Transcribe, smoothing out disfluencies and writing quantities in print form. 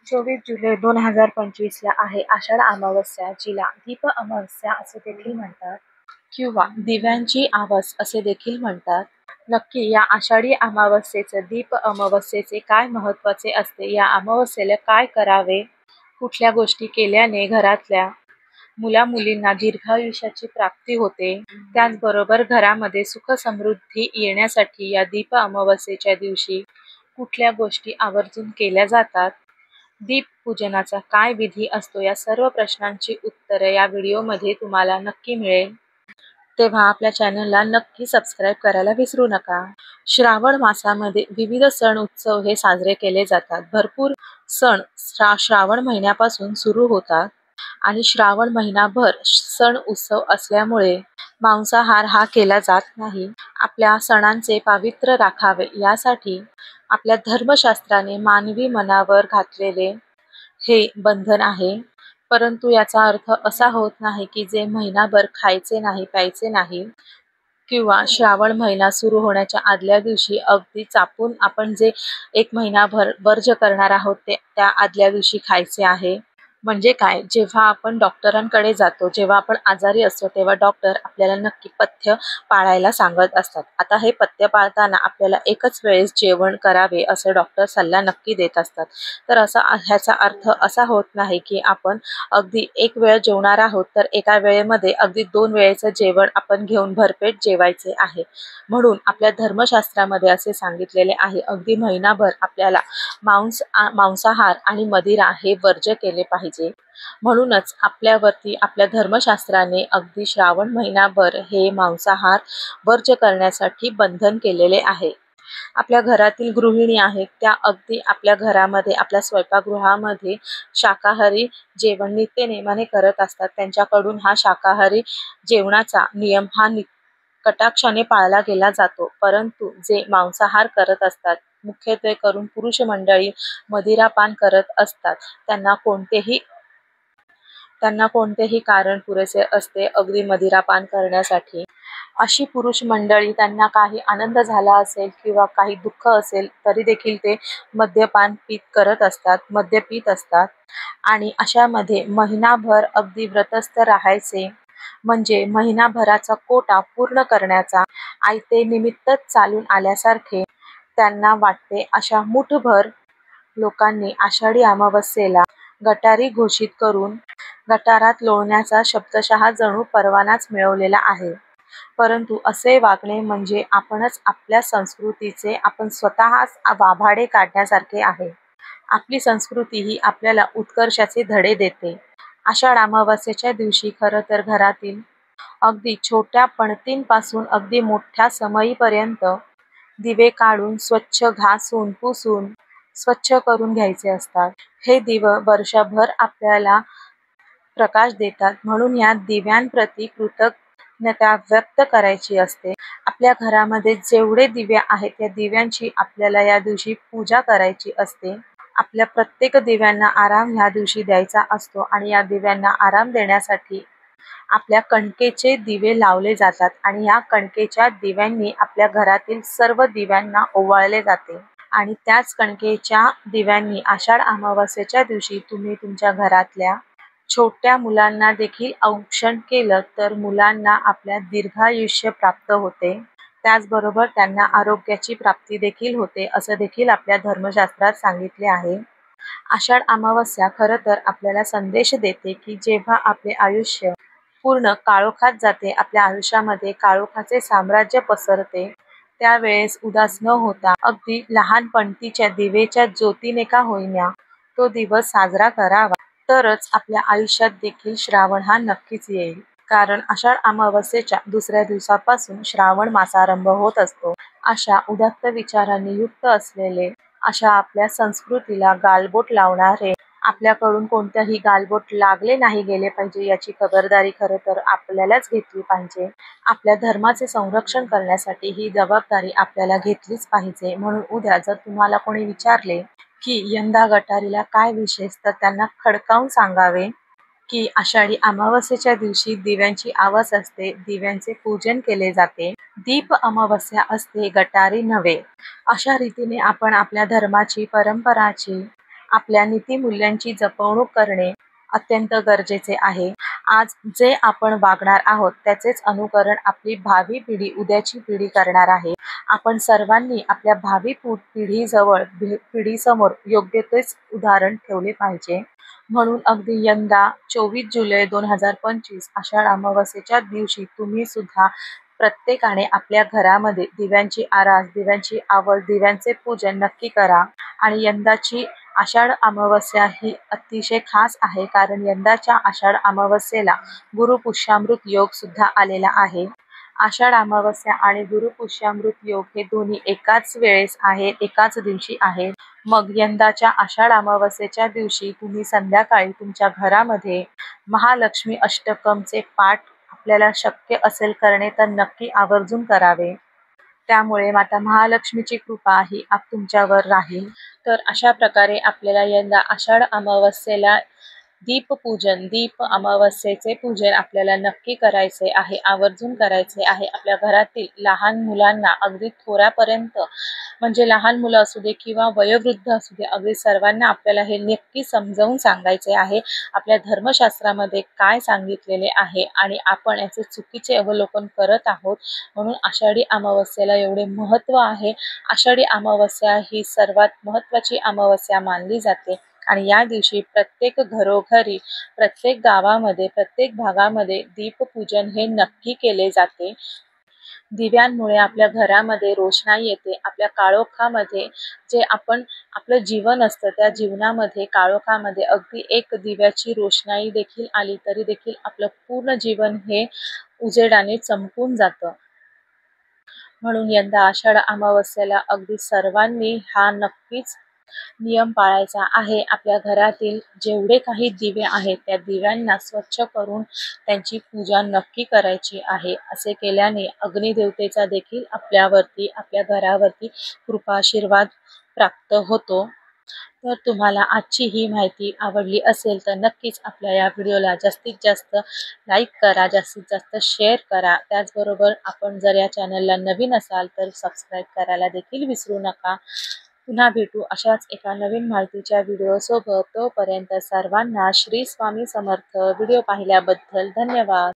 24 जुलै 2025ला आहे आषाढ अमावस्या, जिला दीप अमावस्या असे देखील म्हणतात किंवा दिव्यांची आवास असे देखील म्हणतात. नक्की या आषाढी अमावस्येचे, दीप अमावस्येचे काय महत्त्वाचे असते? या अमावस्येला काय करावे? कुठल्या गोष्टी केल्याने घरातल्या मुला-मुलींना दीर्घायुष्याची प्राप्ती होते? त्याचबरोबर घरामध्ये सुख समृद्धी येण्यासाठी या दीप अमावस्येच्या दिवशी कुठल्या गोष्टी आवर्जून केल्या जातात? दीपपूजनाचा काय विधी असतो? या सर्व प्रश्नांची उत्तरे या व्हिडिओमध्ये तुम्हाला नक्की मिळेल. तेव्हा आपल्या चॅनलला नक्की सबस्क्राईब करायला विसरू नका. श्रावण मासामध्ये विविध सण उत्सव हे साजरे केले जातात. भरपूर सण श्रावण महिन्यापासून सुरू होतात आणि श्रावण महिनाभर सण उत्सव असल्यामुळे मांसाहार हा केला जात नाही. आपल्या सणांचे पावित्र्य राखावे यासाठी आपल्या धर्मशास्त्राने मानवी मनावर घातलेले हे बंधन आहे. परंतु याचा अर्थ असा होत नाही की जे महिनाभर खायचे नाही, प्यायचे नाही किंवा श्रावण महिना सुरू होण्याच्या आदल्या दिवशी अगदी चापून आपण जे 1 महिनाभर वर्ज करणार आहोत ते त्या आदल्या दिवशी खायचे आहे. म्हणजे काय? जेव्हा आपण डॉक्टरांकडे जातो, जेव्हा आपण आजारी असतो, तेव्हा डॉक्टर आपल्याला नक्की पथ्य पाळायला सांगत असतात. आता हे पथ्य पाळताना आपल्याला एकच वेळेस जेवण करावे असे डॉक्टर सल्ला नक्की देत असतात. तर ह्याचा अर्थ असा होत नाही की आपण अगदी एक वेळ जेवणार आहोत तर एका वेळेमध्ये अगदी 2 वेळेचं जेवण आपण घेऊन भरपेट जेवायचे आहे. म्हणून आपल्या धर्मशास्त्रामध्ये असे सांगितलेले आहे, अगदी महिनाभर आपल्याला मांसाहार आणि मदिरा हे वर्ज्य केले पाहिजे. म्हणूनच आपल्यावरती आपल्या धर्मशास्त्राने अगदी श्रावण महिनाभर हे मांसाहार वर्ज्य करण्यासाठी बंधन केलेले आहे. आपल्या घरातील गृहिणी आहेत त्या अगदी आपल्या घरामध्ये, आपल्या स्वयंपाकगृहामध्ये शाकाहारी जेवण नित्यनेमाने करत असतात. त्यांच्याकडून हा शाकाहारी जेवणाचा नियम हा कटाक्षाने पाळला गेला जातो. परंतु जे मांसाहार करत असतात, मुख्यत्वे करून पुरुष मंडळी मदिरापान करत असतात, त्यांना कोणतेही कारण पुरेसे असते अगदी मदिरापान करण्यासाठी. अशी पुरुष मंडळी, त्यांना काही आनंद झाला असेल किंवा काही दुःख असेल तरी देखील ते मद्यपान करत असतात, मद्य पीत असतात. आणि अशामध्ये महिनाभर अगदी व्रतस्थ राहायचे म्हणजे महिनाभराचा कोटा पूर्ण करण्याचा आयते निमित्तच चालून आल्यासारखे त्यांना वाटते. अशा मुठभर लोकांनी आषाढी अमावस्येला गटारी घोषित करून गटारात लोळण्याचा शब्दशः जणू परवानाच मिळवलेला आहे. परंतु असे वागणे म्हणजे आपणच आपल्या संस्कृतीचे आपण स्वतःच वाभाडे काढण्यासारखे आहे. आपली संस्कृती ही आपल्याला उत्कर्षाचे धडे देते. आषाढ अमावस्येच्या दिवशी खरं तर घरातील अगदी छोट्या पणतींपासून अगदी मोठ्या समईपर्यंत दिवे काढून स्वच्छ घासून पुसून स्वच्छ करून घ्यायचे असतात. हे दिवे वर्षभर आपल्याला प्रकाश देतात, म्हणून या दिव्यांप्रती कृतज्ञता व्यक्त करायची असते. आपल्या घरामध्ये जेवढे दिवे आहेत त्या दिव्यांची आपल्याला या दिवशी पूजा करायची असते. आपल्या प्रत्येक दिव्यांना आराम ह्या दिवशी द्यायचा असतो आणि या दिव्यांना आराम देण्यासाठी आपल्या कणकेचे दिवे लावले जातात आणि या कणकेच्या दिव्यांनी आपल्या घरातील सर्व दिव्यांना ओवाळले जाते. आणि त्याच कणकेच्या दिव्यांनी आषाढ अमावस्येच्या दिवशी तुम्ही तुमच्या घरातल्या छोट्या मुलांना देखील औक्षण केलं तर मुलांना आपल्या दीर्घायुष्य प्राप्त होते. त्याचबरोबर त्यांना आरोग्याची प्राप्ती देखील होते, असं देखील आपल्या धर्मशास्त्रात सांगितले आहे. आषाढ अमावस्या खरं तर आपल्याला संदेश देते की जेव्हा आपले आयुष्य पूर्ण काळोखात जाते, आपल्या आयुष्यामध्ये काळोखाचे साम्राज्य पसरते, त्यावेळेस उदास न होता अगदी लहान पणतीच्या दिवेच्या ज्योतीने का होईना तो दिवस साजरा करावा. तरच आपल्या आयुष्यात देखील श्रावण हा नक्कीच येईल. कारण आषाढ अमावस्येच्या दुसऱ्या दिवसापासून श्रावण मासारंभ होत असतो. अशा उदात्त विचारांनी युक्त असलेले, अशा आपल्या संस्कृतीला गालबोट लावणारे, आपल्याकडून कोणत्याही गालबोट लागले नाही गेले पाहिजे याची खबरदारी खरं तर आपल्यालाच घेतली पाहिजे. आपल्या धर्माचे संरक्षण करण्यासाठी ही जबाबदारी आपल्याला घेतलीच पाहिजे. म्हणून उद्या जर तुम्हाला कोणी विचारले की यंदा गटारीला काय विशेष, तर त्यांना खडकावून सांगावे की आषाढी अमावस्येच्या दिवशी दिव्यांची आवास असते, दिव्यांचे पूजन केले जाते, दीप अमावस्या असते, गटारी नव्हे. अशा रीतीने आपण आपल्या धर्माची, परंपराची आपल्या नीतिमूल्यांची जपवणूक करणे अत्यंत गरजेचे आहे. आज जे आपण वागणार आहोत त्याचेच अनुकरण आपली भावी पिढी, उद्याची पिढी करणार आहे. आपण सर्वांनी आपल्या भावी पिढीसमोर योग्य तेच उदाहरण ठेवले पाहिजे. म्हणून अगदी यंदा 24 जुलै 2025 आषाढ अमावास्येच्या दिवशी तुम्ही सुद्धा प्रत्येकाने आपल्या घरामध्ये दिव्यांची आरास, दिव्यांची आवड, दिव्यांचे पूजन नक्की करा. आणि यंदाची आषाढ अमावस्या ही अतिशय खास आहे, कारण यंदाच्या आषाढ अमावस्येला गुरुपुष्यामृत योग सुद्धा आलेला आहे. आषाढ अमावस्या आणि गुरुपुष्यामृत योग हे दोन्ही एकाच वेळेस आहेत, एकाच दिवशी आहेत. मग यंदाच्या आषाढ अमावस्येच्या दिवशी तुम्ही संध्याकाळी तुमच्या घरामध्ये महालक्ष्मी अष्टकमचे पाठ आपल्याला शक्य असेल करणे तर नक्की आवर्जून करावे. त्यामुळे माता महालक्ष्मीची कृपा ही तुमच्यावर राहील. तर अशा प्रकारे आपल्याला यंदा आषाढ अमावस्येला दीप अमावस्येचे पूजन आपल्याला नक्की करायचे आहे, आवर्जून करायचे आहे. आपल्या घरातील लहान मुलांना अगदी थोरापर्यंत, म्हणजे लहान मुलं असू दे किंवा वयोवृद्ध असू दे, अगदी सर्वांना आपल्याला हे नक्की समजावून सांगायचे आहे आपल्या धर्मशास्त्रामध्ये काय सांगितलेले आहे आणि आपण याचे चुकीचे अवलोकन करत आहोत. म्हणून आषाढी अमावस्येला एवढे महत्त्व आहे. आषाढी अमावस्या ही सर्वात महत्त्वाची अमावस्या मानली जाते आणि या दिवशी प्रत्येक घरोघरी, प्रत्येक गावामध्ये, प्रत्येक भागामध्ये दीपपूजन हे नक्की केले जाते. दिव्यांमुळे आपल्या घरामध्ये रोषणाई येते. आपल्या काळोखामध्ये जे आपलं जीवन असतं त्या जीवनामध्ये, काळोखामध्ये अगदी एक दिव्याची रोषणाई देखील आली तरी देखील आपलं पूर्ण जीवन हे उजेडाने चमकून जातं. म्हणून यंदा आषाढ अमावस्येला अगदी सर्वांनी हा नक्कीच नियम पाळायचा आहे. आपल्या घरातील जेवढे काही दिवे आहेत त्या दिव्यांना स्वच्छ करून त्यांची पूजा नक्की करायची आहे. असे केल्याने अग्निदेवतेचा देखील आपल्यावरती, आपल्या घरावरती कृपाशीर्वाद प्राप्त होतो. तर तुम्हाला आजची ही माहिती आवडली असेल तर नक्कीच आपल्या या व्हिडिओला जास्तीत जास्त लाईक करा, जास्तीत जास्त शेअर करा. त्याचबरोबर आपण जर या चॅनलला नवीन असाल तर सबस्क्राईब करायला देखील विसरू नका. पुन्हा भेटू अशाच एका नवीन माहितीच्या व्हिडिओसोबत. तोपर्यंत सर्वांना श्री स्वामी समर्थ. व्हिडिओ पाहिल्याबद्दल धन्यवाद.